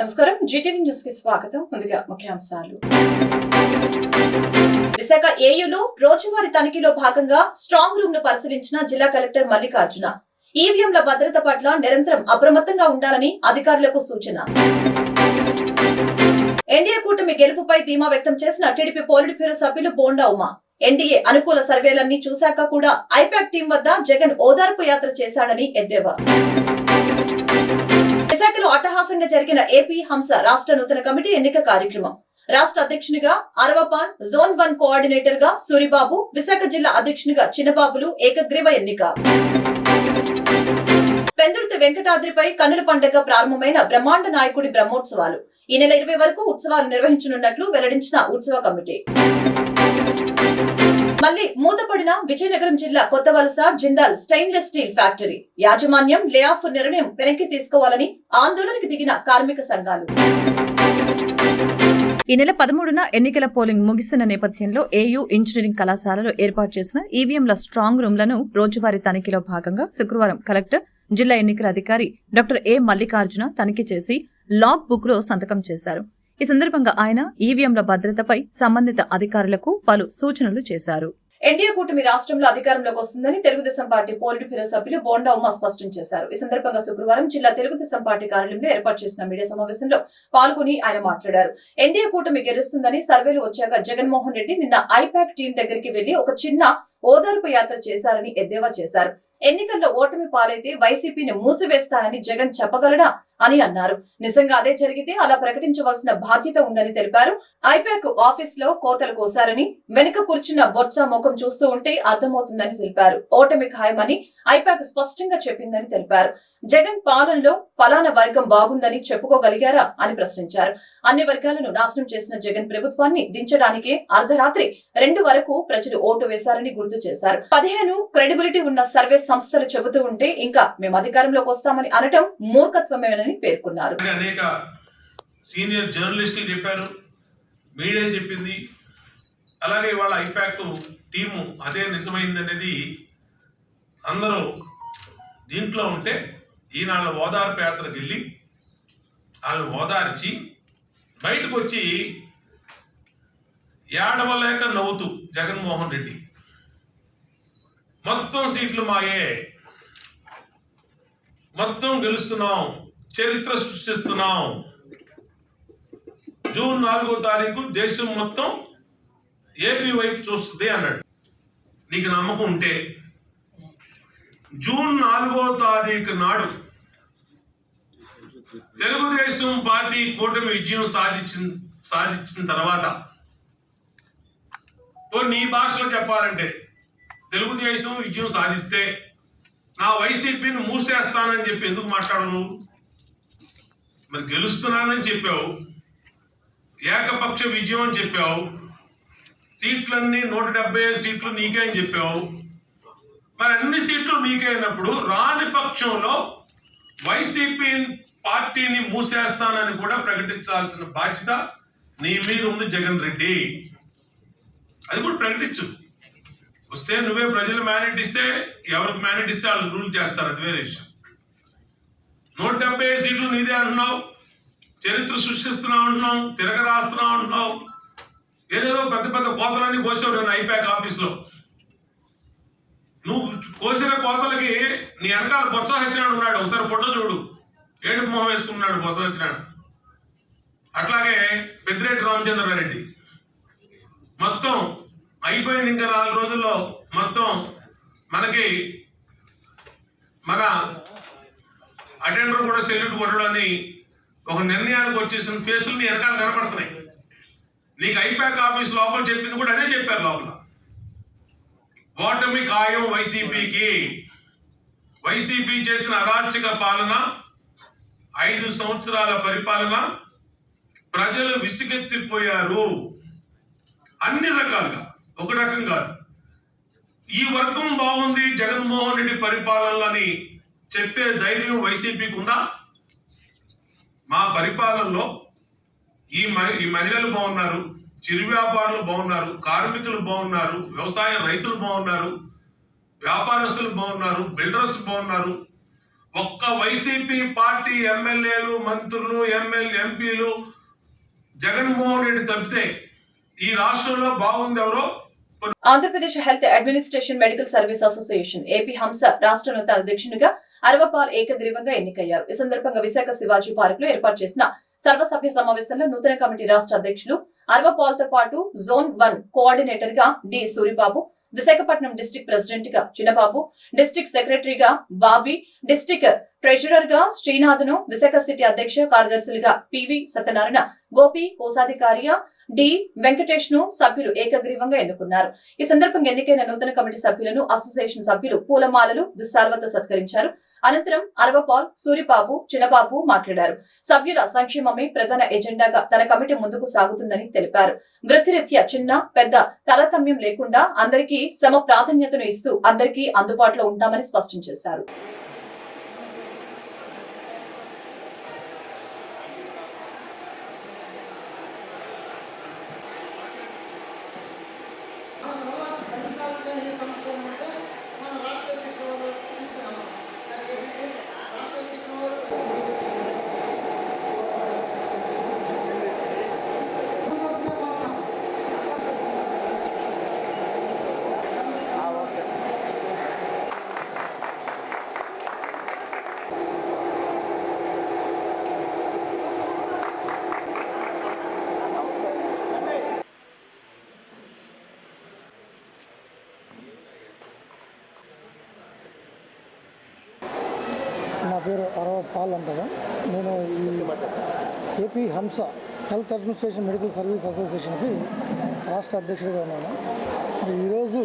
నమస్కారం Zee TV news కి స్వాగతం. ముందుగా ముఖ్యాంశాలు. విశాఖ ఏయులో రోజువారీ తనిఖీలో భాగంగా స్ట్రాంగ్ రూమ్ ను పరిశీలించిన జిల్లా కలెక్టర్ మల్లికార్జున. ఈవీఎంల భద్రత పట్ల నిరంతరం అప్రమత్తంగా ఉండాలని అధికారులకు సూచన. ఎన్డీఏ కూటమి గెలుపుపై ధీమా వ్యక్తం చేసిన టీడీపీ పోలిట్ బ్యూరో సభ్యులు బోండా ఉమా. ఎన్డీఏ అనుకూల సర్వేలన్నీ చూశాక కూడా ఐపాక్ టీం వద్ద జగన్ ఓదార్పు యాత్ర చేశాడని ఎద్దేవా. విశాఖలో అట్టహాసంగా జరిగిన ఏపీ హంస రాష్ట్ర నూతన కమిటీ ఎన్నిక కార్యక్రమం. రాష్ట్ర అధ్యక్షునిగా అరవపాన్, జోన్ 1 కోఆర్డినేటర్ గా సూరిబాబు, విశాఖ జిల్లా అధ్యక్షునిగా చిన్నబాబులు ఏకగ్రీవ ఎన్నిక. పెందుర్తి వెంకటాద్రిపై కన్నుల పండుగ ప్రారంభమైన బ్రహ్మాండ నాయకుడి బ్రహ్మోత్సవాలు. ఈ నెల 20 వరకు ఉత్సవాలు నిర్వహించనున్నట్లు వెల్లడించిన ఉత్సవ కమిటీ. మళ్లీ మూతపడిన విజయనగరం జిల్లా Kothavalasa Jindal stainless steel factory యాజమాన్యం లే ఆఫ్ నిర్ణయం వెనక్కి తీసుకోవాలని ఆందోళనకు దిగిన కార్మిక సంఘాలు. ఈ నెల 13న ఎన్నికల పోలింగ్ ముగిసిన నేపథ్యంలో ఏయూ ఇంజనీరింగ్ కళాశాలలో ఏర్పాటు చేసిన ఈవీఎంల స్ట్రాంగ్ రూమ్లను రోజువారీ తనిఖీలో భాగంగా శుక్రవారం కలెక్టర్, జిల్లా ఎన్నికల అధికారి డాక్టర్ ఏ మల్లికార్జున తనిఖీ చేసి లాగ్ బుక్ లో సంతకం చేశారు. ఈ సందర్భంగా ఆయన ఈవీఎంల భద్రతపై సంబంధిత అధికారులకు పలు సూచనలు చేశారు. ఎన్డీఏ కూటమి రాష్ట్రంలో అధికారంలోకి వస్తుందని తెలుగుదేశం పార్టీ పోలిట్ బ్యూరో సభ్యులు బోండా ఉమా స్పష్టం చేశారు. ఈ సందర్భంగా శుక్రవారం జిల్లా తెలుగుదేశం పార్టీ కార్యాలయంలో ఏర్పాటు చేసిన మీడియా సమావేశంలో పాల్గొని ఆయన మాట్లాడారు. ఎన్డీఏ కూటమి గెలుస్తుందని సర్వేలు వచ్చాక జగన్మోహన్ రెడ్డి నిన్న ఐపాక్ టీం దగ్గరికి వెళ్లి ఒక చిన్న ఓదార్పు యాత్ర చేశారని ఎద్దేవా చేశారు. ఎన్నికల్లో ఓటమి పాలైతే వైసీపీని మూసివేస్తానని జగన్ చెప్పగలడా అని అన్నారు. నిజంగా అదే జరిగితే అలా ప్రకటించవలసిన బాధ్యత ఉందని తెలిపారు. ఐపాక్ ఆఫీస్ లో కోతలు కోసారని, వెనుక కూర్చున్న బొత్స ముఖం చూస్తూ ఉంటే అర్థమవుతుందని తెలిపారు. ఓటమి ఖాయమని ఐపాక్ స్పష్టంగా చెప్పిందని తెలిపారు. జగన్ పాలనలో ఫలానా వర్గం బాగుందని చెప్పుకోగలిగారా అని ప్రశ్నించారు. అన్ని వర్గాలను నాశనం చేసిన జగన్ ప్రభుత్వాన్ని దించడానికే అర్ధరాత్రి 2 వరకు ప్రజలు ఓటు వేశారని గుర్తు చేశారు. 15 క్రెడిబిలిటీ ఉన్న సర్వే సంస్థలు చెబుతూ ఉంటే ఇంకా మేము అధికారంలోకి వస్తామని అనటం మూర్ఖత్వమేనని పేర్కొన్నారు. అనేక సీనియర్ జర్నలిస్టులు చెప్పారు, మీడియా చెప్పింది, అలాగే వాళ్ళ ఐపాక్ టీము అదే నిజమైందనేది అందరూ దీంట్లో ఉంటే ఈనాళ్ళ ఓదార్పు యాత్రకు వెళ్ళి వాళ్ళని ఓదార్చి బయటకు వచ్చి ఏడవలేక నవ్వుతూ జగన్మోహన్ రెడ్డి మొత్తం సీట్లు మాయే, మొత్తం గెలుస్తున్నాం, చరిత్ర సృష్టిస్తున్నాం, జూన్ 4వ తారీఖు దేశం మొత్తం ఏపీ వైపు చూస్తుంది అన్నాడు. నీకు నమ్మకం ఉంటే జూన్ 4వ తారీఖు నాడు తెలుగుదేశం పార్టీ కూటమి విజయం సాధించిన తర్వాత నీ భాషలో చెప్పాలంటే తెలుగుదేశం విజయం సాధిస్తే నా వైసీపీని మూసేస్తానని చెప్పి ఎందుకు మాట్లాడను? మరి గెలుస్తున్నానని చెప్పావు, ఏకపక్ష విజయం అని చెప్పావు, సీట్లన్నీ 175 సీట్లు నీకే అని చెప్పావు. మరి అన్ని సీట్లు నీకే అయినప్పుడు రాని పక్షంలో వైసీపీ పార్టీని మూసేస్తానని కూడా ప్రకటించాల్సిన బాధ్యత నీ మీద ఉంది జగన్ రెడ్డి. అది కూడా ప్రకటించు. వస్తే నువ్వే ప్రజలు మ్యాండేట్ ఇస్తే, ఎవరికి మ్యాండేట్ ఇస్తే వాళ్ళు రూల్ చేస్తారు, అది వేరే విషయం. 175 సీట్లు నీదే అంటున్నావు, చరిత్ర సృష్టిస్తున్నావు అంటున్నావు, తిరగరాస్తున్నావు అంటున్నావు, ఏదేదో పెద్ద పెద్ద కోతలన్నీ కోసావు నేను ఐపాక్ ఆఫీస్లో. నువ్వు కోసిన కోతలకి నీ వెనకాల బొత్స సత్యనారాయణ ఉన్నాడు, ఒకసారి ఫోటో చూడు, ఏడుపు మొహం వేసుకున్నాడు బొత్స సత్యనారాయణ. అట్లాగే పెద్దిరెడ్డి రామచంద్రారెడ్డి. మొత్తం అయిపోయింది, ఇంకా 4 రోజుల్లో మొత్తం మనకి మన అటెండర్ కూడా సెల్యూట్ కొట్టడాన్ని ఒక నిర్ణయానికి వచ్చేసిన ఫేసులు నీ వెనకాల కనపడుతున్నాయి. నీకు ఐపాక్ ఆఫీస్ లోపల చెప్పింది కూడా అదే చెప్పారు. లోపల ఓటమి ఖాయం వైసీపీకి. వైసీపీ చేసిన అరాచక పాలన, 5 సంవత్సరాల పరిపాలన, ప్రజలు విసుగెత్తిపోయారు అన్ని రకాలుగా. ఒక రకం కాదు, ఈ వర్గం బాగుంది జగన్మోహన్ రెడ్డి పరిపాలనని చెప్పే ధైర్యం వైసీపీకి ఉందా? మా పరిపాలనలో ఈ మహిళలు బాగున్నారు, చిరు వ్యాపారులు బాగున్నారు, కార్మికులు బాగున్నారు, వ్యవసాయ రైతులు బాగున్నారు, వ్యాపారస్తులు బాగున్నారు, బిల్డర్స్ బాగున్నారు, ఒక్క వైసీపీ పార్టీ ఎమ్మెల్యేలు, మంత్రులు, ఎంపీలు జగన్మోహన్ రెడ్డి తప్పితే ఈ రాష్ట్రంలో బాగుంది ఎవరో. Andhra Pradesh health administration medical service association AP హంస రాష్ట్ర నూతన అధ్యక్షునిగా అరవపాల్ ఏకగ్రీవంగా ఎన్నికయ్యారు. ఈ సందర్భంగా విశాఖ శివాజీ పార్క్ లో ఏర్పాటు చేసిన సర్వసభ్య సమావేశంలో నూతన కమిటీ రాష్ట్ర అధ్యక్షులు అరవపాల్ తో పాటు జోన్ 1 కోఆర్డినేటర్ గా D Suribabu, Visakhapatnam district president గా చిన్నబాబు, డిస్ట్రిక్ట్ సెక్రటరీగా బాబీ, డిస్ట్రిక్ట్ ట్రెజరర్ గా శ్రీనాథ్ను, విశాఖ సిటీ అధ్యక్ష కార్యదర్శులుగా పివి సత్యనారాయణ, గోపి, కోశాధికారిగా డి వెంకటేష్ ను సభ్యులు ఏకగ్రీవంగా ఎన్నుకున్నారు. ఈ సందర్భంగా ఎన్నికైన నూతన కమిటీ సభ్యులను అసోసియేషన్ సభ్యులు పూలమాలలు, దుస్సాల్వతో సత్కరించారు. అనంతరం అరవపాల్, సూరిబాబు, చిన్నబాబు మాట్లాడారు. సభ్యుల సంక్షేమమే ప్రధాన ఎజెండాగా తన కమిటీ ముందుకు సాగుతుందని తెలిపారు. వృత్తిరీత్యా చిన్న పెద్ద తారతమ్యం లేకుండా అందరికీ సమ ప్రాధాన్యతను ఇస్తూ అందరికీ అందుబాటులో ఉంటామని స్పష్టం చేశారు. నా పేరు అరవపాల్ అంటారు. నేను ఈ ఏపీ హంస హెల్త్ అడ్మినిస్ట్రేషన్ మెడికల్ సర్వీస్ అసోసియేషన్కి రాష్ట్ర అధ్యక్షుడిగా ఉన్నాను. ఈరోజు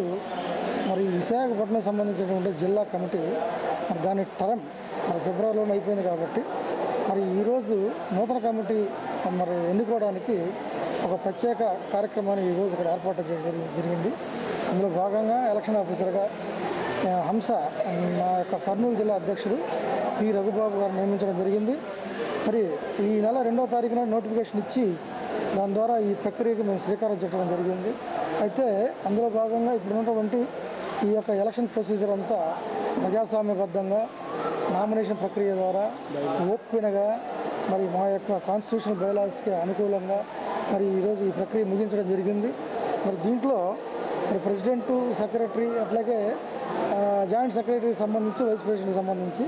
విశాఖపట్నం సంబంధించినటువంటి జిల్లా కమిటీ దాని టర్మ్ ఫిబ్రవరిలోనే అయిపోయింది కాబట్టి ఈరోజు నూతన కమిటీ ఎన్నుకోవడానికి ఒక ప్రత్యేక కార్యక్రమాన్ని ఈరోజు ఇక్కడ ఏర్పాటు చేయడం జరిగింది. అందులో భాగంగా ఎలక్షన్ ఆఫీసర్గా హంస మా యొక్క కర్నూలు జిల్లా అధ్యక్షుడు పి రఘుబాబు గారు నియమించడం జరిగింది. ఈ నెల 2వ తారీఖున నోటిఫికేషన్ ఇచ్చి దాని ద్వారా ఈ ప్రక్రియకి మేము శ్రీకారం చుట్టడం జరిగింది. అయితే అందులో భాగంగా ఇప్పుడు ఉన్నటువంటి ఈ యొక్క ఎలక్షన్ ప్రొసీజర్ అంతా ప్రజాస్వామ్యబద్ధంగా నామినేషన్ ప్రక్రియ ద్వారా ఓపెన్గా మా యొక్క కాన్స్టిట్యూషనల్ బైలాస్కి అనుకూలంగా ఈరోజు ఈ ప్రక్రియ ముగించడం జరిగింది. దీంట్లో ప్రెసిడెంట్, సెక్రటరీ, అట్లాగే జాయింట్ సెక్రటరీకి సంబంధించి, వైస్ ప్రెసిడెంట్కి సంబంధించి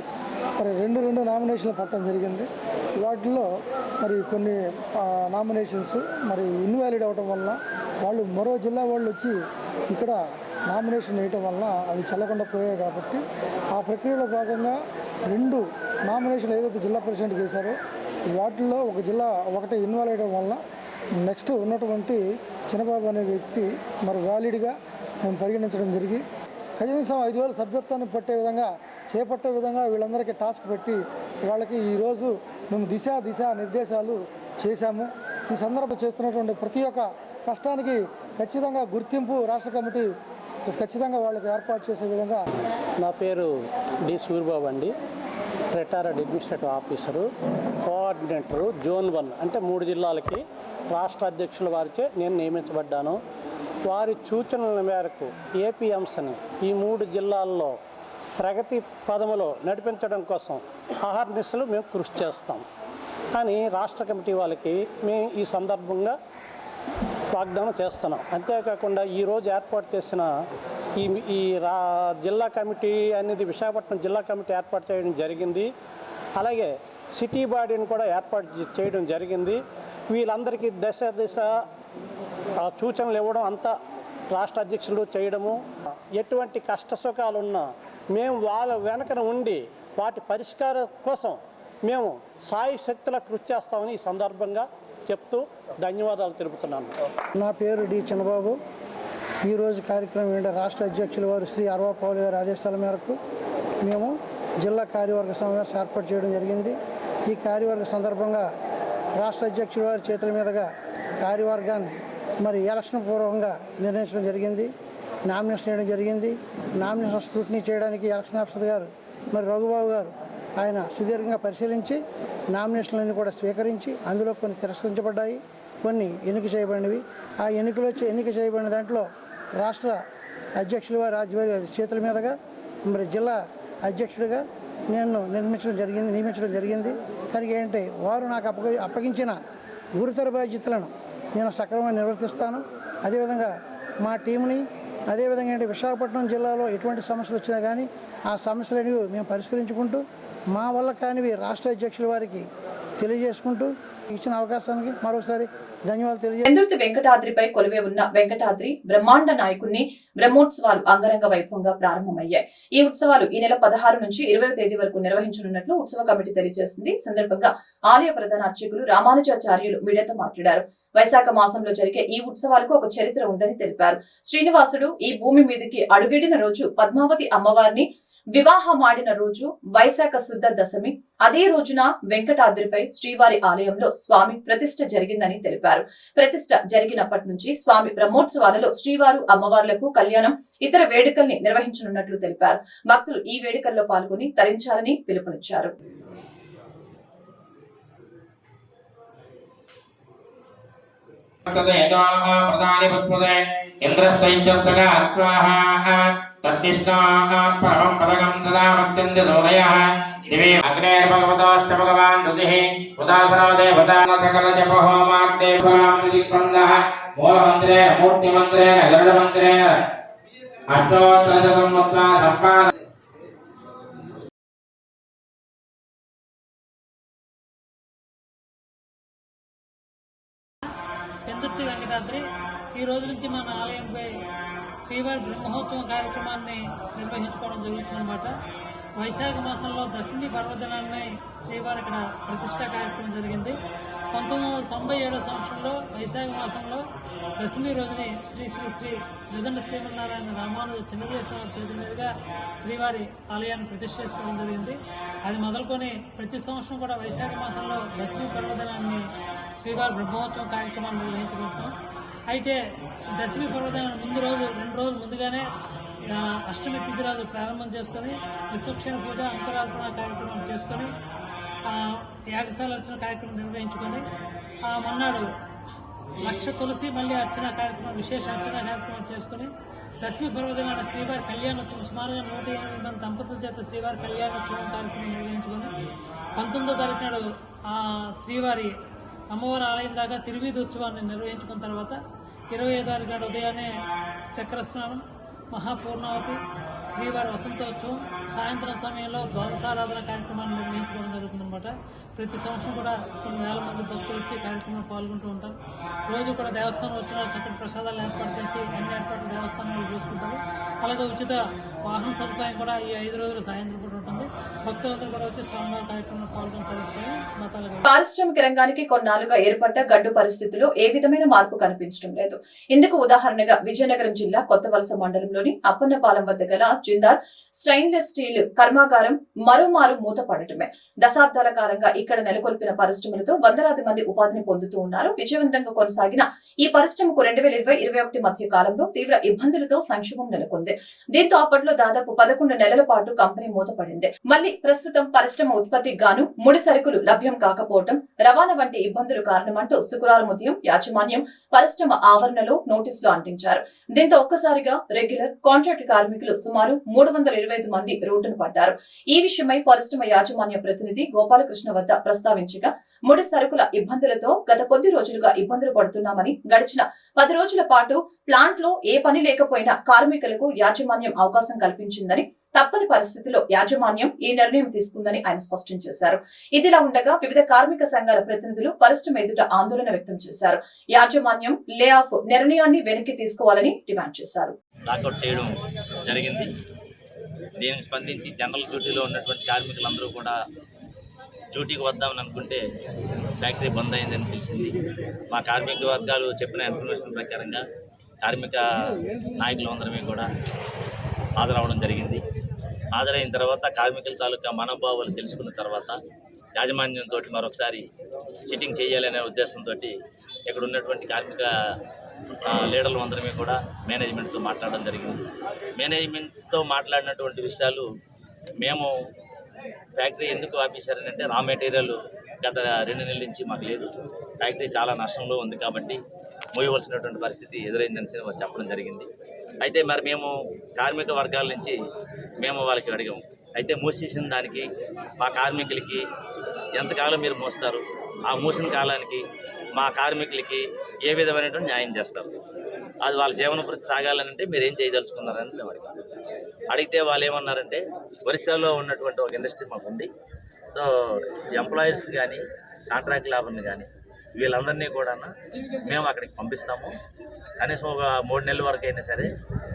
రెండు నామినేషన్లు పట్టడం జరిగింది. వాటిల్లో కొన్ని నామినేషన్స్ ఇన్వాలిడ్ అవ్వటం వల్ల వాళ్ళు మరో జిల్లా వాళ్ళు వచ్చి ఇక్కడ నామినేషన్ వేయటం వల్ల అవి చెల్లకుండా పోయాయి. కాబట్టి ఆ ప్రక్రియలో భాగంగా 2 నామినేషన్లు ఏదైతే జిల్లా ప్రెసిడెంట్కి వేశారో వాటిల్లో ఒక జిల్లా ఒకటి ఇన్వాల్వ్ అవ్వడం వల్ల నెక్స్ట్ ఉన్నటువంటి చిన్నబాబు అనే వ్యక్తి వ్యాలిడ్గా మేము పరిగణించడం జరిగి కనీసం 5,000 సభ్యత్వాన్ని చేపట్టే విధంగా వీళ్ళందరికీ టాస్క్ పెట్టి వాళ్ళకి ఈరోజు మేము దిశ నిర్దేశాలు చేశాము. ఈ సందర్భంగా చేస్తున్నటువంటి ప్రతి ఒక్క కష్టానికి ఖచ్చితంగా గుర్తింపు రాష్ట్ర కమిటీ ఖచ్చితంగా వాళ్ళకి ఏర్పాటు చేసే విధంగా. నా పేరు డి సూరిబాబు అండి, retired administrative officer, coordinator zone 1 అంటే 3 జిల్లాలకి రాష్ట్ర అధ్యక్షుల వారిచే నేను నియమించబడ్డాను. వారి సూచనల మేరకు ఏపీ హంసని ఈ 3 జిల్లాల్లో ప్రగతి పదములో నడిపించడం కోసం అహర్నిశలు మేము కృషి చేస్తాం కానీ రాష్ట్ర కమిటీ వాళ్ళకి మేము ఈ సందర్భంగా వాగ్దానం చేస్తున్నాం. అంతేకాకుండా ఈరోజు ఏర్పాటు చేసిన ఈ జిల్లా కమిటీ అనేది విశాఖపట్నం జిల్లా కమిటీ ఏర్పాటు చేయడం జరిగింది. అలాగే సిటీ బాడీని కూడా ఏర్పాటు చేయడం జరిగింది. వీళ్ళందరికీ దశ సూచనలు ఇవ్వడం అంతా రాష్ట్ర అధ్యక్షులు చేయడము. ఎటువంటి కష్ట సుఖాలు ఉన్నా మేము వాళ్ళ వెనకన ఉండి వాటి పరిష్కారం కోసం మేము సాయి శక్తుల కృషి చేస్తామని ఈ సందర్భంగా చెప్తూ ధన్యవాదాలు తెలుపుతున్నాను. నా పేరు డి చిన్నబాబు. ఈరోజు కార్యక్రమం ఏంటంటే రాష్ట్ర అధ్యక్షుల వారు శ్రీ అరవపాల్ గారి ఆదేశాల మేరకు మేము జిల్లా కార్యవర్గ సమావేశం ఏర్పాటు చేయడం జరిగింది. ఈ కార్యవర్గ సందర్భంగా రాష్ట్ర అధ్యక్షుల వారి చేతుల మీదుగా కార్యవర్గాన్ని ఎలక్షన్ పూర్వకంగా నిర్ణయించడం జరిగింది. నామినేషన్ వేయడం జరిగింది. నామినేషన్ స్క్రూటినీ చేయడానికి ఎలక్షన్ ఆఫీసర్ గారు రఘుబాబు గారు ఆయన సుదీర్ఘంగా పరిశీలించి నామినేషన్లన్నీ కూడా స్వీకరించి అందులో కొన్ని తిరస్కరించబడ్డాయి, కొన్ని ఎన్నిక చేయబడినవి. ఆ ఎన్నిక చేయబడిన దాంట్లో రాష్ట్ర అధ్యక్షుల వారి చేతుల మీదుగా జిల్లా అధ్యక్షుడిగా నేను నియమించడం జరిగింది. కనుక ఏంటంటే వారు నాకు అప్పగించిన గురుతర బాధ్యతలను నేను సక్రమంగా నిర్వర్తిస్తాను. అదేవిధంగా మా టీంని అదేవిధంగా ఏంటి విశాఖపట్నం జిల్లాలో ఎటువంటి సమస్యలు వచ్చినా కానీ ఆ సమస్యలను మేము పరిష్కరించుకుంటూ మా వల్ల కానివి రాష్ట్ర అధ్యక్షుల వారికి తెలియజేసుకుంటూ ఇచ్చిన అవకాశానికి మరోసారి ధన్యవాదాలు తెలియజేస్తాను. పెందుర్తి వెంకటాద్రిపై కొలువే ఉన్న వెంకటాద్రి బ్రహ్మాండ నాయకుడిని బ్రహ్మోత్సవాలు అంగరంగ వైభవంగా ప్రారంభమయ్యాయి. ఈ ఉత్సవాలు ఈ నెల 16 నుంచి 20వ తేదీ వరకు నిర్వహించనున్నట్లు ఉత్సవ కమిటీ తెలియజేసింది. సందర్భంగా ఆలయ ప్రధాన అర్చకులు రామానుజాచార్యులు మీడియాతో మాట్లాడారు. వైశాఖ మాసంలో జరిగే ఈ ఉత్సవాలకు ఒక చరిత్ర ఉందని తెలిపారు. శ్రీనివాసుడు ఈ భూమి మీదకి అడుగిడిన రోజు పద్మావతి అమ్మవారిని వివాహమాడిన రోజు వైశాఖ శుద్ధ దశమి. అదే రోజున వెంకటాద్రిపై శ్రీవారి ఆలయంలో స్వామి ప్రతిష్ఠ జరిగిందని తెలిపారు. ప్రతిష్ఠ జరిగినప్పటి నుంచి స్వామి బ్రహ్మోత్సవాలలో శ్రీవారు అమ్మవార్లకు కళ్యాణం ఇతర వేడుకల్ని నిర్వహించనున్నట్లు తెలిపారు. భక్తులు ఈ వేడుకల్లో పాల్గొని తరించాలని పిలుపునిచ్చారు. परमं पदकं सदा वक्ष्यन्ति सूरयः दिवे अग्नेर्भगवतोश्च भगवान् ऋतिः उदासनो देवता सकलजपहोमार्थे फलामृतिस्पन्दः मूलमन्त्रेण मूर्तिमन्त्रेण गरुडमन्त्रेण अष्टोत्तरशतं मुद्रा सम्पाद పెందుర్తి వెంకటాద్రి ఈ రోజు నుంచి మన ఆలయంపై శ్రీవారి బ్రహ్మోత్సవం కార్యక్రమాన్ని నిర్వహించుకోవడం జరుగుతుందన్నమాట. వైశాఖ మాసంలో దశమి పర్వదినాన్ని శ్రీవారి ఇక్కడ ప్రతిష్టా కార్యక్రమం జరిగింది. 1997 సంవత్సరంలో వైశాఖ మాసంలో దశమి రోజుని శ్రీ శ్రీ శ్రీ జగన్ శ్రీమన్నారాయణ రామానుజ చిన్నదేశ్వర చేతి మీదుగా శ్రీవారి ఆలయాన్ని ప్రతిష్ఠ చేసుకోవడం జరిగింది. అది మొదలుకొని ప్రతి సంవత్సరం కూడా వైశాఖ మాసంలో దశమి పర్వదినాన్ని శ్రీవారి బ్రహ్మోత్సవం కార్యక్రమాన్ని నిర్వహించుకుంటున్నాం. అయితే దశమి పర్వదినాన్ని ముందు రోజు 2 రోజులు ముందుగానే అష్టమి తిథి రోజు ప్రారంభం చేసుకొని విశ్వక్షణ పూజ అంకురార్పణ కార్యక్రమం చేసుకొని యాగశాల అర్చన కార్యక్రమం నిర్వహించుకొని మొన్నాడు లక్ష తులసి మళ్ళీ అర్చన కార్యక్రమం విశేష అర్చన కార్యక్రమం చేసుకొని దశమి పర్వదినాన్ని శ్రీవారి కళ్యాణోత్సవం సుమారుగా 108 మంది దంపతుల చేత శ్రీవారి కళ్యాణోత్సవం కార్యక్రమం నిర్వహించుకొని 19వ తారీఖు నాడు శ్రీవారి అమ్మవారి ఆలయం దాకా తిరువీధి ఉత్సవాన్ని నిర్వహించుకున్న తర్వాత 25వ తారీఖు నాడు ఉదయాన్నే చక్రస్నానం, మహాపూర్ణావతి, శ్రీవారి వసంతోత్సవం, సాయంత్రం సమయంలో ద్వాదశారాధన కార్యక్రమాన్ని నిర్వహించుకోవడం జరుగుతుందన్నమాట. ప్రతి సంవత్సరం కూడా కొన్ని వేల మంది భక్తులు వచ్చి కార్యక్రమంలో పాల్గొంటూ ఉంటారు. రోజు కూడా దేవస్థానం వచ్చిన చక్కటి ప్రసాదాలు ఏర్పాటు చేసి అన్ని ఏర్పాట్లు దేవస్థానంలో చూసుకుంటారు. అలాగే ఉచిత వాహన సదుపాయం కూడా ఈ 5 రోజులు సాయంత్రం పూట ఉంటుంది. భక్తులందరూ కూడా వచ్చి స్వామివారి కార్యక్రమంలో పాల్గొని పారిశ్రామిక రంగానికి కొన్నాళ్లుగా ఏర్పడ్డ గడ్డు పరిస్థితుల్లో ఏ విధమైన మార్పు కనిపించడం లేదు. ఇందుకు ఉదాహరణగా విజయనగరం జిల్లా కొత్తవలస మండలంలోని అప్పన్నపాలెం వద్ద గల జిందాల్ స్టెయిన్లెస్ స్టీల్ కర్మాగారం మరోమారు మూతపడటమే. దశాబ్దాల కాలంగా ఇక్కడ నెలకొల్పిన పరిశ్రమలతో వందలాది మంది ఉపాధిని పొందుతూ ఉన్నారు. విజయవంతంగా కొనసాగిన ఈ పరిశ్రమకు 2020-21 మధ్య కాలంలో తీవ్ర ఇబ్బందులతో సంక్షోభం నెలకొంది. దీంతో అప్పట్లో దాదాపు 11 నెలల పాటు కంపెనీ మూతపడింది. మళ్లీ ప్రస్తుతం పరిశ్రమ ఉత్పత్తికి గాను ముడి సరుకులు లభ్యం కాకపోవడం, రవాణా వంటి ఇబ్బందులు కారణమంటూ శుక్రవారం ఉదయం యాజమాన్యం పరిశ్రమ ఆవరణలో నోటీసులు అంటించారు. దీంతో ఒక్కసారిగా రెగ్యులర్, కాంట్రాక్ట్ కార్మికులు సుమారు 325 మంది రోడ్డును పడ్డారు. ఈ విషయమై పరిశ్రమ యాజమాన్య ప్రతినిధి గోపాలకృష్ణ వద్ద ప్రస్తావించగా ముడి సరుకుల ఇబ్బందులతో గత కొద్ది రోజులుగా ఇబ్బందులు పడుతున్నామని, గడిచిన 10 రోజుల పాటు ప్లాంట్ లో ఏ పని లేకపోయినా కార్మికులకు యాజమాన్యం అవకాశం కల్పించిందని, తప్పని పరిస్థితిలో యాజమాన్యం ఈ నిర్ణయం తీసుకుందని ఆయన స్పష్టం చేశారు. ఇదిలా ఉండగా వివిధ కార్మిక సంఘాల ప్రతినిధులు పరిశ్రమ ఎదుట ఆందోళన వ్యక్తం చేశారు. యాజమాన్యం లే ఆఫ్ నిర్ణయాన్ని వెనక్కి తీసుకోవాలని డిమాండ్ చేశారు. దీనికి స్పందించి జనరల్ డ్యూటీలో ఉన్నటువంటి కార్మికులందరూ కూడా డ్యూటీకి వద్దామని అనుకుంటే ఫ్యాక్టరీ బంద్ అయిందని తెలిసింది. మా కార్మిక వర్గాలు చెప్పిన ఇన్ఫర్మేషన్ ప్రకారంగా కార్మిక నాయకులందరమే కూడా హాజరవడం జరిగింది. హాజరైన తర్వాత కార్మికుల తాలూకా మనోభావాలు తెలుసుకున్న తర్వాత యాజమాన్యంతో మరొకసారి సిట్టింగ్ చేయాలనే ఉద్దేశంతో ఇక్కడ ఉన్నటువంటి కార్మిక లీడర్లు అందరమే కూడా మేనేజ్మెంట్తో మాట్లాడడం జరిగింది. మేనేజ్మెంట్తో మాట్లాడినటువంటి విషయాలు, మేము ఫ్యాక్టరీ ఎందుకు ఆపేశారని అంటే రా మెటీరియల్ గత 2 నెలల నుంచి మాకు లేదు, ఫ్యాక్టరీ చాలా నష్టంలో ఉంది కాబట్టి మూయవలసినటువంటి పరిస్థితి ఎదురైందని చెప్పడం జరిగింది. అయితే మరి మేము కార్మిక వర్గాల నుంచి మేము వాళ్ళకి అడిగాము. అయితే మూసేసిన దానికి మా కార్మికులకి ఎంతకాలం మీరు మోస్తారు, ఆ మూసిన కాలానికి మా కార్మికులకి ఏ విధమైనటువంటి న్యాయం చేస్తారు, అది వాళ్ళ జీవనోపాధి సాగాలంటే మీరు ఏం చేయదలుచుకున్నారని మేము అడిగాం. అడిగితే వాళ్ళు ఏమన్నారంటే, ఒరిస్సాలో ఉన్నటువంటి ఒక ఇండస్ట్రీ మాకు ఉంది, సో ఎంప్లాయీస్ కానీ కాంట్రాక్ట్ లేబర్ని కానీ వీళ్ళందరినీ కూడా మేము అక్కడికి పంపిస్తాము, కనీసం ఒక 3 నెలల వరకు అయినా సరే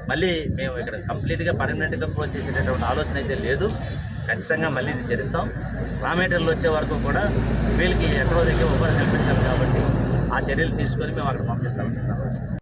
మళ్ళీ మేము ఇక్కడ కంప్లీట్గా పర్మనెంట్గా క్లోజ్ చేసేటటువంటి ఆలోచన అయితే లేదు. ఖచ్చితంగా మళ్ళీ ఇది తెరుస్తాం. రా మెటీరియల్ వచ్చే వరకు కూడా వీళ్ళకి ఎక్కడో దగ్గర ఉపాధి కల్పించాలి కాబట్టి ఆ చర్యలు తీసుకొని మేము అక్కడ పంపిస్తాం.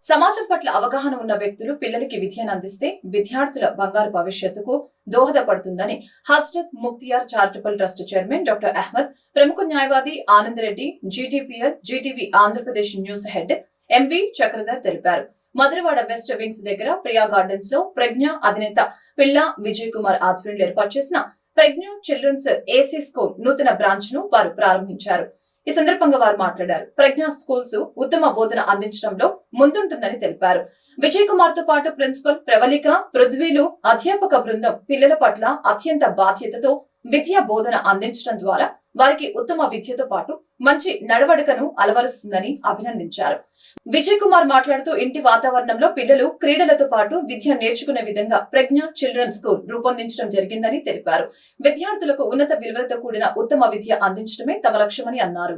సమాజం పట్ల అవగాహన ఉన్న వ్యక్తులు పిల్లలకి విద్యను అందిస్తే విద్యార్థుల బంగారు భవిష్యత్తుకు దోహదపడుతుందని Hasrat Mukhtiyar charitable trust chairman doctor Ahmed, ప్రముఖ న్యాయవాది Anand Reddy, GTPL, Zee TV Andhra Pradesh news head MV Chakradhar తెలిపారు. మధురవాడ వెస్ట్ వింగ్స్ దగ్గర ప్రియా గార్డెన్స్ లో ప్రజ్ఞ అధినేత పిల్ల విజయ్ కుమార్ ఆధ్వర్యంలో ఏర్పాటు చేసిన ప్రజ్ఞ చిల్డ్రన్స్ ఏసీ స్కూల్ నూతన బ్రాంచ్ ను వారు ప్రారంభించారు. ఈ సందర్భంగా వారు మాట్లాడారు. ప్రజ్ఞా స్కూల్స్ ఉత్తమ బోధన అందించడంలో ముందుంటుందని తెలిపారు. విజయ్ కుమార్ తో పాటు ప్రిన్సిపల్ ప్రవళిక, పృథ్వీలు, అధ్యాపక బృందం పిల్లల పట్ల అత్యంత బాధ్యతతో విద్యా బోధన అందించడం ద్వారా వారికి ఉత్తమ విద్యతో పాటు మంచి నడవడికను అలవరుస్తుందని అభినందించారు. విజయ్ కుమార్ మాట్లాడుతూ ఇంటి వాతావరణంలో పిల్లలు క్రీడలతో పాటు విద్య నేర్చుకునే విధంగా ప్రజ్ఞ చిల్డ్రన్ స్కూల్ రూపొందించడం జరిగిందని తెలిపారు. విద్యార్థులకు ఉన్నత విలువలతో కూడిన ఉత్తమ విద్య అందించడమే తమ లక్ష్యమని అన్నారు.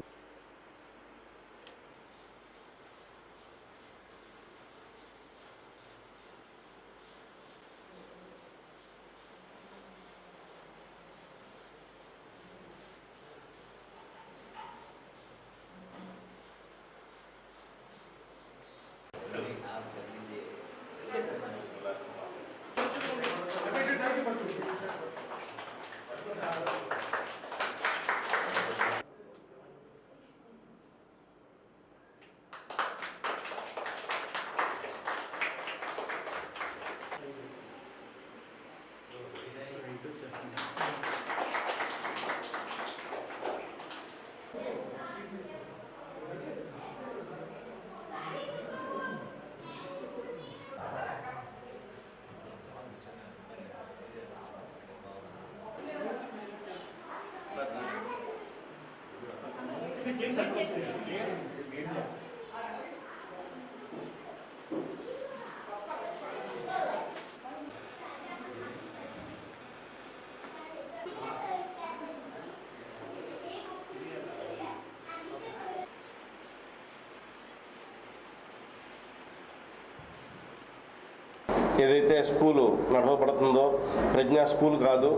ఏదైతే స్కూలు నడవబడుతుందో ప్రజ్ఞా స్కూల్ కాదు,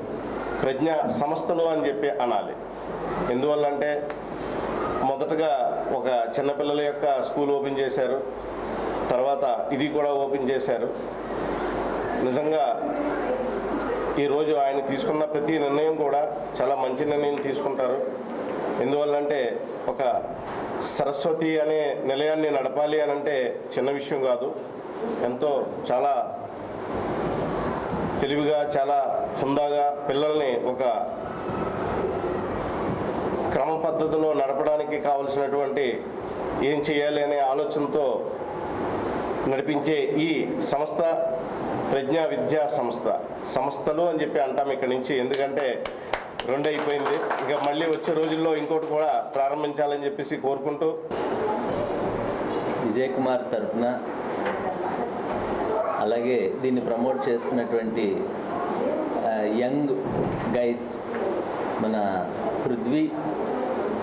ప్రజ్ఞా సంస్థలు అని చెప్పి అనాలి. ఎందువల్లంటే మొదటగా ఒక చిన్నపిల్లల యొక్క స్కూల్ ఓపెన్ చేశారు, తర్వాత ఇది కూడా ఓపెన్ చేశారు. నిజంగా ఈరోజు ఆయన తీసుకున్న ప్రతి నిర్ణయం కూడా చాలా మంచి నిర్ణయం తీసుకుంటారు. ఎందువల్లంటే ఒక సరస్వతి అనే నిలయాన్ని నడపాలి అని అంటే చిన్న విషయం కాదు. ఎంతో చాలా తెలివిగా, చాలా హుందాగా పిల్లల్ని ఒక క్రమ పద్ధతిలో నడపడానికి కావలసినటువంటి ఏం చేయాలి అనే ఆలోచనతో నడిపించే ఈ సంస్థ ప్రజ్ఞా విద్యా సంస్థ. సంస్థలు అని చెప్పి అంటాం ఇక్కడి నుంచి, ఎందుకంటే 2 అయిపోయింది. ఇంకా మళ్ళీ వచ్చే రోజుల్లో ఇంకోటి కూడా ప్రారంభించాలని చెప్పేసి కోరుకుంటూ, విజయ్ కుమార్ తరఫున అలాగే దీన్ని ప్రమోట్ చేస్తున్నటువంటి యంగ్ గైస్ మన పృథ్వీ,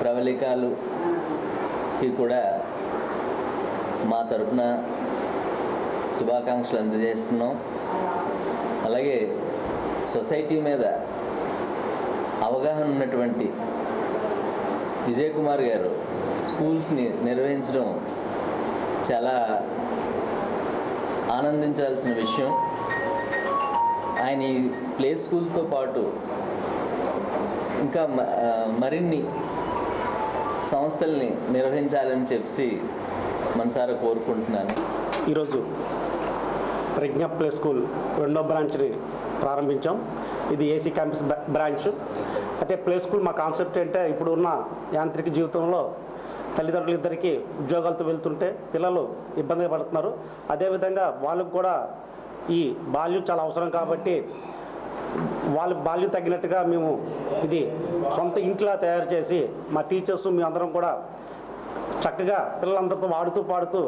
ప్రవళికలుకి కూడా మా తరఫున శుభాకాంక్షలు అందజేస్తున్నాం. అలాగే సొసైటీ మీద అవగాహన ఉన్నటువంటి విజయ్ కుమార్ గారు స్కూల్స్ని నిర్వహించడం చాలా ఆనందించాల్సిన విషయం. ఆయన ఈ ప్లే స్కూల్తో పాటు ఇంకా మరిన్ని సంస్థల్ని నిర్వహించాలని చెప్పి మనసారా కోరుకుంటున్నాను. ఈరోజు ప్రజ్ఞ ప్లే స్కూల్ 2వ బ్రాంచ్ని ప్రారంభించాం. ఇది ఏసీ క్యాంపస్ బ్రాంచ్. అంటే ప్లే స్కూల్ మా కాన్సెప్ట్ అంటే ఇప్పుడు ఉన్న యాంత్రిక జీవితంలో తల్లిదండ్రులు ఇద్దరికీ ఉద్యోగాలతో వెళ్తుంటే పిల్లలు ఇబ్బంది పడుతున్నారు. అదేవిధంగా వాళ్ళకు కూడా ఈ బాల్యం చాలా అవసరం కాబట్టి వాళ్ళ బాల్యం తగ్గినట్టుగా మేము ఇది సొంత ఇంట్లో తయారు చేసి మా టీచర్స్ మేమందరం కూడా చక్కగా పిల్లలందరితో ఆడుతూ పాడుతూ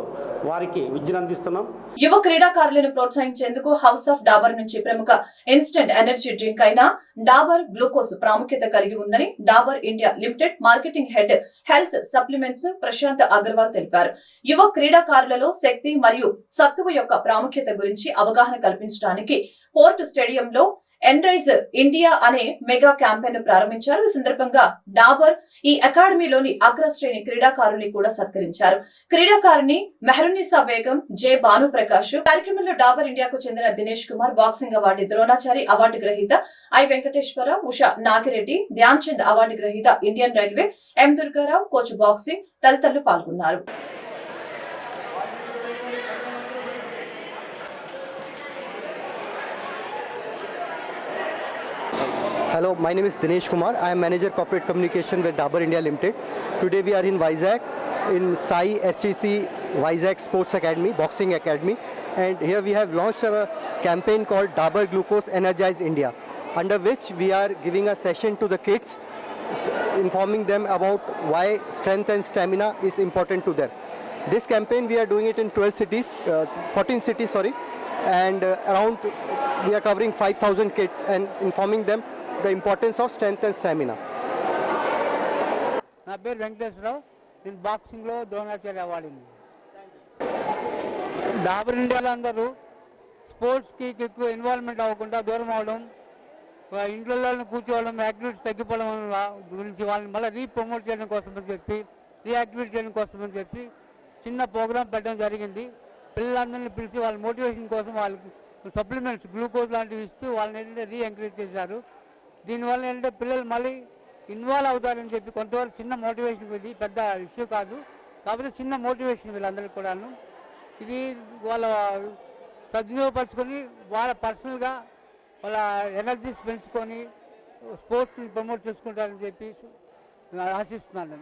వారికి విద్యను అందిస్తున్నాం. యువ క్రీడాకారులను ప్రోత్సహించేందుకు హౌస్ ఆఫ్ డాబర్ నుంచి ప్రముఖ ఇన్స్టెంట్ ఎనర్జీ డ్రింక్ అయిన డాబర్ గ్లూకోజ్ ప్రాముఖ్యత కలిగి ఉందని Dabur India limited marketing head health supplements Prashant Agarwal తెలిపారు. యువ క్రీడాకారులలో శక్తి మరియు సత్తువ యొక్క ప్రాముఖ్యత గురించి అవగాహన కల్పించడానికి పోర్ట్ స్టేడియంలో ఎన్రైజ్ ఇండియా అనే మెగా క్యాంపెయిన్ ప్రారంభించారు. ఈ సందర్భంగా డాబర్ ఈ అకాడమీలోని అగ్రశ్రేణి క్రీడాకారుని కూడా సత్కరించారు. క్రీడాకారిణి మెహరునిసా బేగం, జె భానుప్రకాష్. కార్యక్రమంలో డాబర్ ఇండియాకు చెందిన Dinesh Kumar, boxing award Dronachari award గ్రహీత ఐ వెంకటేశ్వర, ఉషా నాగిరెడ్డి, ధ్యాన్ చంద్ అవార్డు గ్రహీత ఇండియన్ రైల్వే ఎం దుర్గారావు, కోచ్ బాక్సింగ్ తదితరులు పాల్గొన్నారు. Hello, my name is Dinesh Kumar. I am Manager Corporate Communication with Dabur India Limited. Today we are in Vizag, in Sai STC Vizag Sports Academy, Boxing Academy. And here we have launched a campaign called Dabur Glucose Energize India, under which we are giving a session to the kids, informing them about why strength and stamina is important to them. This campaign we are doing it in 14 cities, and around we are covering 5,000 kids and informing them the importance of strength and stamina. నా పేరు వెంకటేశ్వరరావు. నేను బాక్సింగ్లో ద్రోణాచార్య అవార్డుని. డాబర్ ఇండియాలో అందరూ స్పోర్ట్స్కి ఎక్కువ involvement అవ్వకుండా దూరం అవడం, ఇంట్లో కూర్చోవడం, యాక్టివిటీస్ తగ్గిపోవడం గురించి వాళ్ళని మళ్ళీ రీప్రమోట్ చేయడం కోసం అని చెప్పి, రీయాక్టివేట్ చేయడం కోసం అని చెప్పి చిన్న ప్రోగ్రాం పెట్టడం జరిగింది. పిల్లలందరినీ పిలిచి వాళ్ళ మోటివేషన్ కోసం వాళ్ళకి సప్లిమెంట్స్ గ్లూకోజ్ లాంటివి ఇస్తూ వాళ్ళని ఏంటంటే రీఎంకరేజ్ చేశారు. దీనివల్ల ఏంటంటే పిల్లలు మళ్ళీ ఇన్వాల్వ్ అవుతారని చెప్పి కొంతవరకు చిన్న మోటివేషన్, ఇది పెద్ద ఇష్యూ కాదు కాబట్టి చిన్న మోటివేషన్ వీళ్ళందరికీ కూడాను. ఇది వాళ్ళ సద్వినియోగపరచుకొని వాళ్ళ పర్సనల్గా వాళ్ళ ఎనర్జీస్ పెంచుకొని స్పోర్ట్స్ని ప్రమోట్ చేసుకుంటారని చెప్పి ఆశిస్తున్నాను.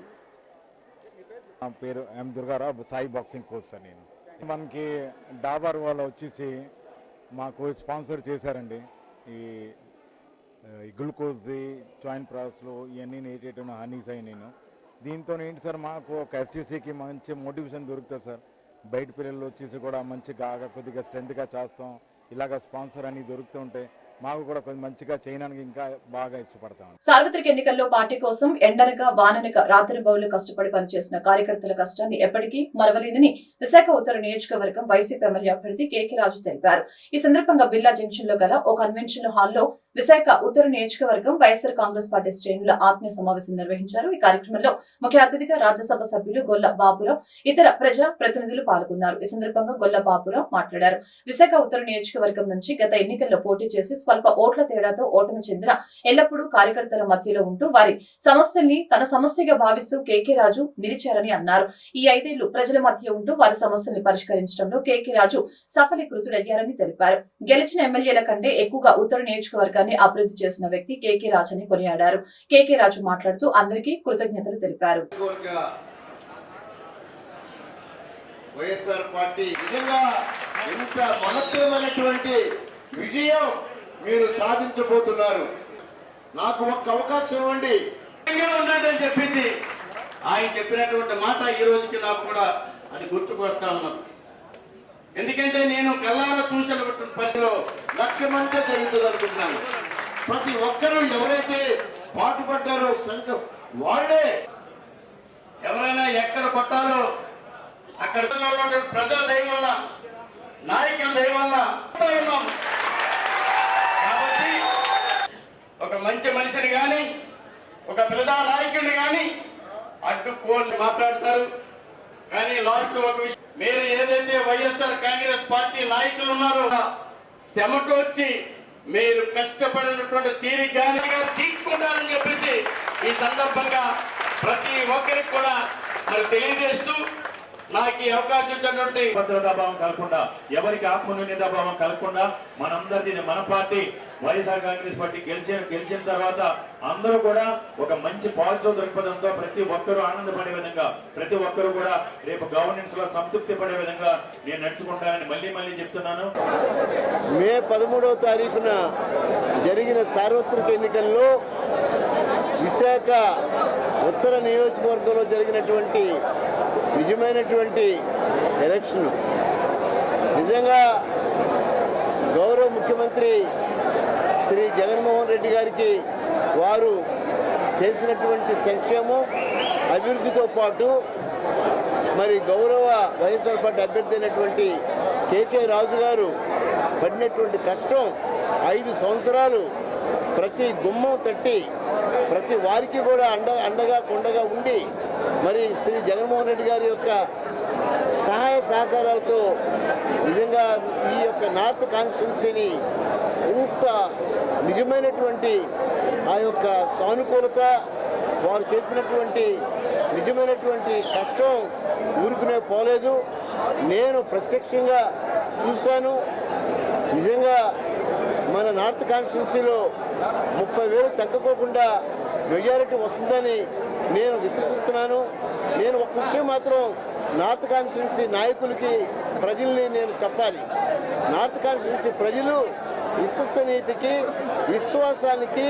నా పేరు M Durgarao, Sai boxing coach sir. నేను మనకి డాబర్ వాళ్ళు వచ్చేసి మాకు స్పాన్సర్ చేశారండి. ఈ గ్లూకోజ్, జాయింట్ ప్రాసెస్లో ఇవన్నీ నేటేటివ్ హనీస్ అయి నేను దీంతో ఏంటి సార్ మాకు ఒక ఎస్టీసీకి మంచి మోటివేషన్ దొరుకుతుంది సార్. బయట పిల్లలు వచ్చేసి కూడా మంచిగా కొద్దిగా స్ట్రెంత్గా చేస్తాం. ఇలాగ స్పాన్సర్ అని దొరుకుతూ ఉంటే మాకు కూడా కొంచెం మంచిగా చేయడానికి ఇంకా బాగా ఇష్టపడతాం. సార్వత్రిక ఎన్నికల్లో పార్టీ కోసం ఎండనక వాననక రాత్రి బౌలు కష్టపడి పనిచేసిన కార్యకర్తల కష్టాన్ని ఎప్పటికీ మరవలేనని విశాఖ ఉత్తర నియోజకవర్గం వైసీపీ ఎమ్మెల్యే అభ్యర్థి కేకే రాజు తెలిపారు. ఈ సందర్భంగా బిర్లా జంక్షన్ లో గల ఓ కన్వెన్షన్ హాల్లో విశాఖ ఉత్తర నియోజకవర్గం వైఎస్ఆర్ కాంగ్రెస్ పార్టీ శ్రేణుల ఆత్మీయ సమావేశం నిర్వహించారు. ఈ కార్యక్రమంలో ముఖ్య అతిథిగా రాజ్యసభ సభ్యులు గొల్ల బాపురావు, ఇతర ప్రజా ప్రతినిధులు పాల్గొన్నారు. ఈ సందర్భంగా గొల్ల బాపురావు మాట్లాడారు. విశాఖ ఉత్తర నియోజకవర్గం నుంచి గత ఎన్నికల్లో పోటీ చేసి స్వల్ప ఓట్ల తేడాతో ఓటమి చెందిన ఎల్లప్పుడూ కార్యకర్తల మధ్యలో ఉంటూ వారి సమస్యల్ని తన సమస్యగా భావిస్తూ కేకే రాజు నిలిచారని అన్నారు. ఈ 5 ఏళ్లు ప్రజల మధ్య ఉంటూ వారి సమస్యల్ని పరిష్కరించడంలో కేకే రాజు సఫలీకృతుడయ్యారని తెలిపారు. గెలిచిన ఎమ్మెల్యేల కంటే ఎక్కువగా ఉత్తర నియోజకవర్గాన్ని అభివృద్ధి చేసిన వ్యక్తి కేకే రాజు అని కొనియాడారు. కేకే రాజు మాట్లాడుతూ అందరికీ కృతజ్ఞతలు తెలిపారు. వైఎస్ఆర్ పార్టీ నిజంగా ఇంత మహత్తరమైనటువంటి విజయం మీరు సాధించబోతున్నారు. నాకు ఒక్క అవకాశం ఇవ్వండి ఉందని చెప్పేసి ఆయన చెప్పినటువంటి మాట ఈ రోజుకి నాకు కూడా అది గుర్తుకు వస్తా ఉన్నది. ఎందుకంటే నేను కళ్ళారా చూసినటువంటి పరిధిలో లక్ష్యమంతా జరుగుతుంది అనుకుంటున్నాను. ప్రతి ఒక్కరూ ఎవరైతే పాటుపడ్డారో సంఘం వాళ్ళే ఎవరైనా ఎక్కడ కొట్టాలో అక్కడ ప్రజల దయ వల్ల, నాయకుల దయ వల్ల ఉన్నాం. కాబట్టి ఒక మంచి మనిషిని కానీ ఒక ప్రజా నాయకుడిని కానీ అడ్డుకోని మాట్లాడతారు. కానీ లాస్ట్ ఒక విషయం, మీరు ఏదైతే వైఎస్ఆర్ కాంగ్రెస్ పార్టీ నాయకులు ఉన్నారో చెమటొచ్చి మీరు కష్టపడినటువంటి తీరిగ్గానిగా తీర్చుకుంటారని చెప్పేసి ఈ సందర్భంగా ప్రతి ఒక్కరికి కూడా మరి తెలియజేస్తూ నాకు ఈ అవకాశం ఇచ్చినటువంటి భద్రతాభావం కలగకుండా, ఎవరికి ఆత్మన్యూన్యతాభావం కలగకుండా మనందరిది మన పార్టీ వైఎస్ఆర్ కాంగ్రెస్ పార్టీ గెలిచిన తర్వాత అందరూ కూడా ఒక మంచి పాజిటివ్ దృక్పథంతో ప్రతి ఒక్కరూ ఆనందపడే విధంగా, ప్రతి ఒక్కరూ కూడా రేపు గవర్నెన్స్ లో సంతృప్తి పడే విధంగా నేను నడుచుకుంటానని మళ్ళీ చెప్తున్నాను. మే 13వ తారీఖున జరిగిన సార్వత్రిక ఎన్నికల్లో విశాఖ ఉత్తర నియోజకవర్గంలో జరిగినటువంటి నిజమైనటువంటి ఎలక్షన్ నిజంగా గౌరవ ముఖ్యమంత్రి శ్రీ జగన్మోహన్ రెడ్డి గారికి వారు చేసినటువంటి సంక్షేమం అభివృద్ధితో పాటు మరి గౌరవ వైఎస్ఆర్ పార్టీ అభ్యర్థి అయినటువంటి కేకే రాజు గారు పడినటువంటి కష్టం 5 సంవత్సరాలు ప్రతి గుమ్మం తట్టి ప్రతి వారికి కూడా అండగా కొండగా ఉండి మరి శ్రీ జగన్మోహన్ రెడ్డి గారి యొక్క సహాయ సహకారాలతో నిజంగా ఈ యొక్క నార్త్ కాన్స్టిట్యున్సీని ఇంత నిజమైనటువంటి ఆ యొక్క సానుకూలత, వారు చేసినటువంటి నిజమైనటువంటి కష్టం ఊరుకునే పోలేదు. నేను ప్రత్యక్షంగా చూశాను. నిజంగా మన నార్త్ కాన్స్టిట్యున్సీలో 30,000 తగ్గకోకుండా మెజారిటీ వస్తుందని నేను విశ్వసిస్తున్నాను. నేను ఒక విషయం మాత్రం నార్త్ కాన్స్టిట్యున్సీ నాయకులకి, ప్రజల్ని నేను చెప్పాలి. నార్త్ కాన్స్టిట్యున్సీ ప్రజలు విశ్వసనీయతకి, విశ్వాసానికి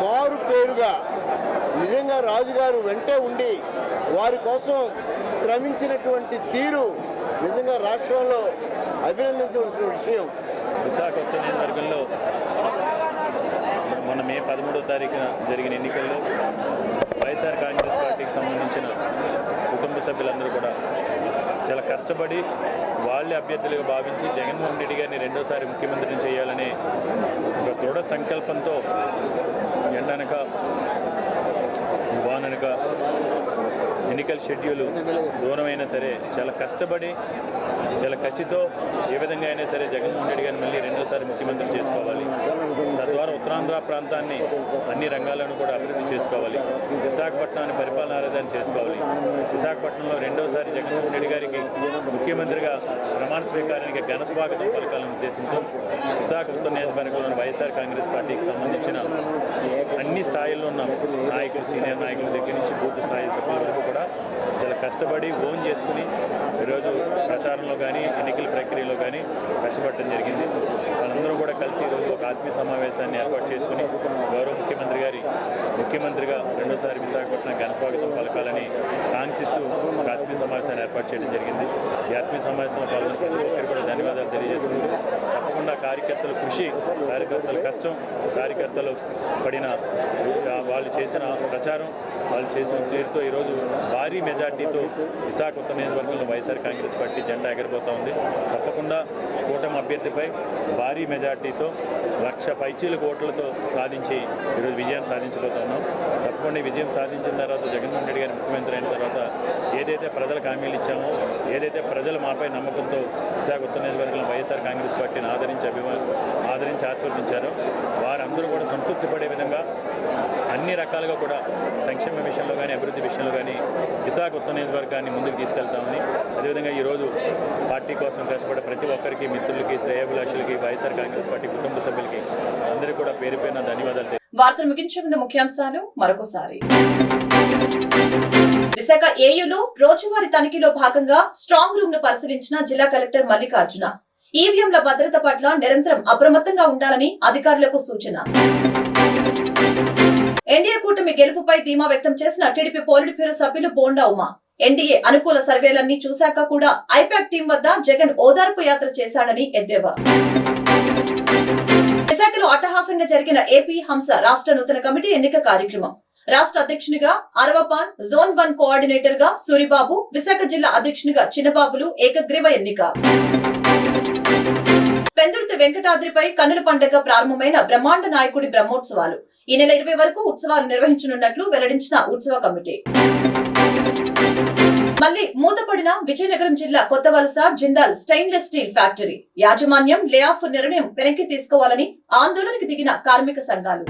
మారు పేరుగా నిజంగా రాజుగారు వెంటే ఉండి వారి కోసం శ్రమించినటువంటి తీరు నిజంగా రాష్ట్రంలో అభినందించవలసిన విషయం. విశాఖ ఉత్తర నియోజకవర్గంలో మొన్న మే 13వ తారీఖున జరిగిన ఎన్నికల్లో వైఎస్ఆర్ కాంగ్రెస్ పార్టీకి సంబంధించిన కుటుంబ సభ్యులందరూ కూడా చాలా కష్టపడి వాళ్ళే అభ్యర్థులుగా భావించి జగన్మోహన్ రెడ్డి గారిని రెండోసారి ముఖ్యమంత్రిని చేయాలనే ఒక దృఢ సంకల్పంతో ఎండనక వాననక ఎన్నికల షెడ్యూల్ దూరమైనా సరే చాలా కష్టపడి చాలా కసితో ఏ విధంగా అయినా సరే జగన్మోహన్ రెడ్డి గారిని మళ్ళీ రెండోసారి ముఖ్యమంత్రి చేసుకోవాలి, తద్వారా ఉత్తరాంధ్ర ప్రాంతాన్ని అన్ని రంగాలను కూడా అభివృద్ధి చేసుకోవాలి, విశాఖపట్నాన్ని పరిపాలనా రాజధాని చేసుకోవాలి, విశాఖపట్నంలో రెండోసారి జగన్మోహన్ రెడ్డి గారికి ముఖ్యమంత్రిగా ప్రమాణ స్వీకారానికి ఘన స్వాగతం పలకాలనే ఉద్దేశంతో విశాఖ ఉత్తర నియోజకవర్గంలోని వైఎస్ఆర్ కాంగ్రెస్ పార్టీకి సంబంధించిన అన్ని స్థాయిల్లో ఉన్న నాయకులు, సీనియర్ నాయకుల దగ్గర నుంచి బూత్ స్థాయి సభ్యుల వరకు కూడా చాలా కష్టపడి ఓన్ చేసుకుని ఈరోజు ప్రచారంలో కానీ ఎన్నికల ప్రక్రియలో కానీ కష్టపడటం జరిగింది. వాళ్ళందరూ కూడా కలిసి ఈరోజు ఒక ఆత్మీయ సమావేశాన్ని ఏర్పాటు చేసుకుని గౌరవ ముఖ్యమంత్రి గారి ముఖ్యమంత్రిగా రెండోసారి విశాఖపట్నం ఘనస్వాగతం పలకాలని కాంక్షిస్తూ ఒక ఆత్మీయ సమావేశాన్ని ఏర్పాటు చేయడం జరిగింది. ఈ ఆత్మీయ సమావేశంలో పాల్గొన్న ప్రతి ఒక్కరికి కూడా ధన్యవాదాలు తెలియజేసుకుంటూ తప్పకుండా కార్యకర్తల కృషి, కార్యకర్తల కష్టం, కార్యకర్తలు పడిన వాళ్ళు చేసిన ప్రచారం, వాళ్ళు చేసిన తీరుతో ఈరోజు భారీ మెజార్టీతో విశాఖ ఉత్తర నియోజకవర్గంలో వైఎస్ఆర్ కాంగ్రెస్ పార్టీ జెండా ఎగరబోతూ ఉంది. తప్పకుండా కూటమి అభ్యర్థిపై భారీ మెజార్టీతో 1,00,000 పైచీలకు ఓట్లతో సాధించి ఈరోజు విజయం సాధించబోతున్నాం. తప్పకుండా ఈ విజయం సాధించిన తర్వాత జగన్మోహన్ రెడ్డి గారి ముఖ్యమంత్రి అయిన తర్వాత ఏదైతే ప్రజలకు హామీలు ఇచ్చామో, ఏదైతే ప్రజలు మాపై నమ్మకంతో విశాఖ ఉత్తర నియోజకవర్గంలో వైఎస్ఆర్ కాంగ్రెస్ పార్టీని ఆదరించి ఆశీర్వదించారో వారందరూ కూడా సంతృప్తి పడే విధంగా అన్ని రకాలుగా కూడా సంక్షేమ విషయంలో కానీ అభివృద్ధి విషయంలో కానీ విశాఖ ఉత్తర నియోజకవర్గాన్ని ముందుకు తీసుకెళ్తామని, అదేవిధంగా ఈరోజు పార్టీ కోసం కష్టపడే ప్రతి ఒక్కరికి, మిత్రులకి, శ్రేయాభిలాషులకి, వైఎస్ఆర్ కాంగ్రెస్ పార్టీ కుటుంబ సభ్యులకి అందరికీ కూడా పేరు పేరున ధన్యవాదాలు. వార్తలు ముగించే ముందు ముఖ్యాంశాలు మరొకసారి. విశాఖ ఏయులో రోజువారీ తనిఖీలో భాగంగా స్ట్రాంగ్ రూమ్ ను పరిశీలించిన జిల్లా కలెక్టర్ మల్లికార్జున. ఈవీఎంల భద్రత పట్ల నిరంతరం అప్రమత్తంగా ఉండాలని అధికారులకు సూచన. ఎన్డీఏ కూటమి గెలుపుపై ధీమా వ్యక్తం చేసిన టీడీపీ పోలిట్ బ్యూరో సభ్యులు బోండా ఉమా. ఎన్డీఏ అనుకూల సర్వేలన్నీ చూశాక కూడా ఐపాక్ టీం వద్ద జగన్ ఓదార్పు యాత్ర చేశాడని ఎద్దేవా. విశాఖలో అట్టహాసంగా జరిగిన ఏపీ హంస రాష్ట్ర నూతన కమిటీ ఎన్నిక కార్యక్రమం. రాష్ట్ర అధ్యక్షునిగా అరవపాన్, జోన్ 1 కోఆర్డినేటర్ గా సూరిబాబు, విశాఖ జిల్లా అధ్యక్షునిగా చిన్నబాబులు ఏకగ్రీవ ఎన్నిక. పెందుర్తి వెంకటాద్రిపై కన్నుల పండుగ ప్రారంభమైన బ్రహ్మాండ నాయకుడి బ్రహ్మోత్సవాలు. ఈ నెల 20 వరకు ఉత్సవాలు నిర్వహించనున్నట్లు వెల్లడించిన ఉత్సవ కమిటీ. మళ్లీ మూతపడిన విజయనగరం జిల్లా Kothavalasa Jindal stainless steel factory యాజమాన్యం లే ఆఫ్ నిర్ణయం వెనక్కి తీసుకోవాలని ఆందోళనకు దిగిన కార్మిక సంఘాలు.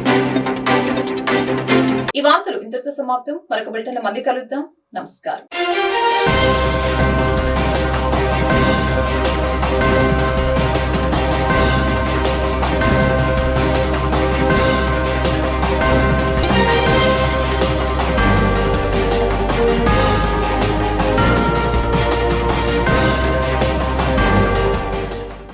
ఈ వార్తలు ఇంతటితో సమాప్తం. మరొక బులెటిన్లో మళ్ళీ కలుద్దాం. నమస్కారం.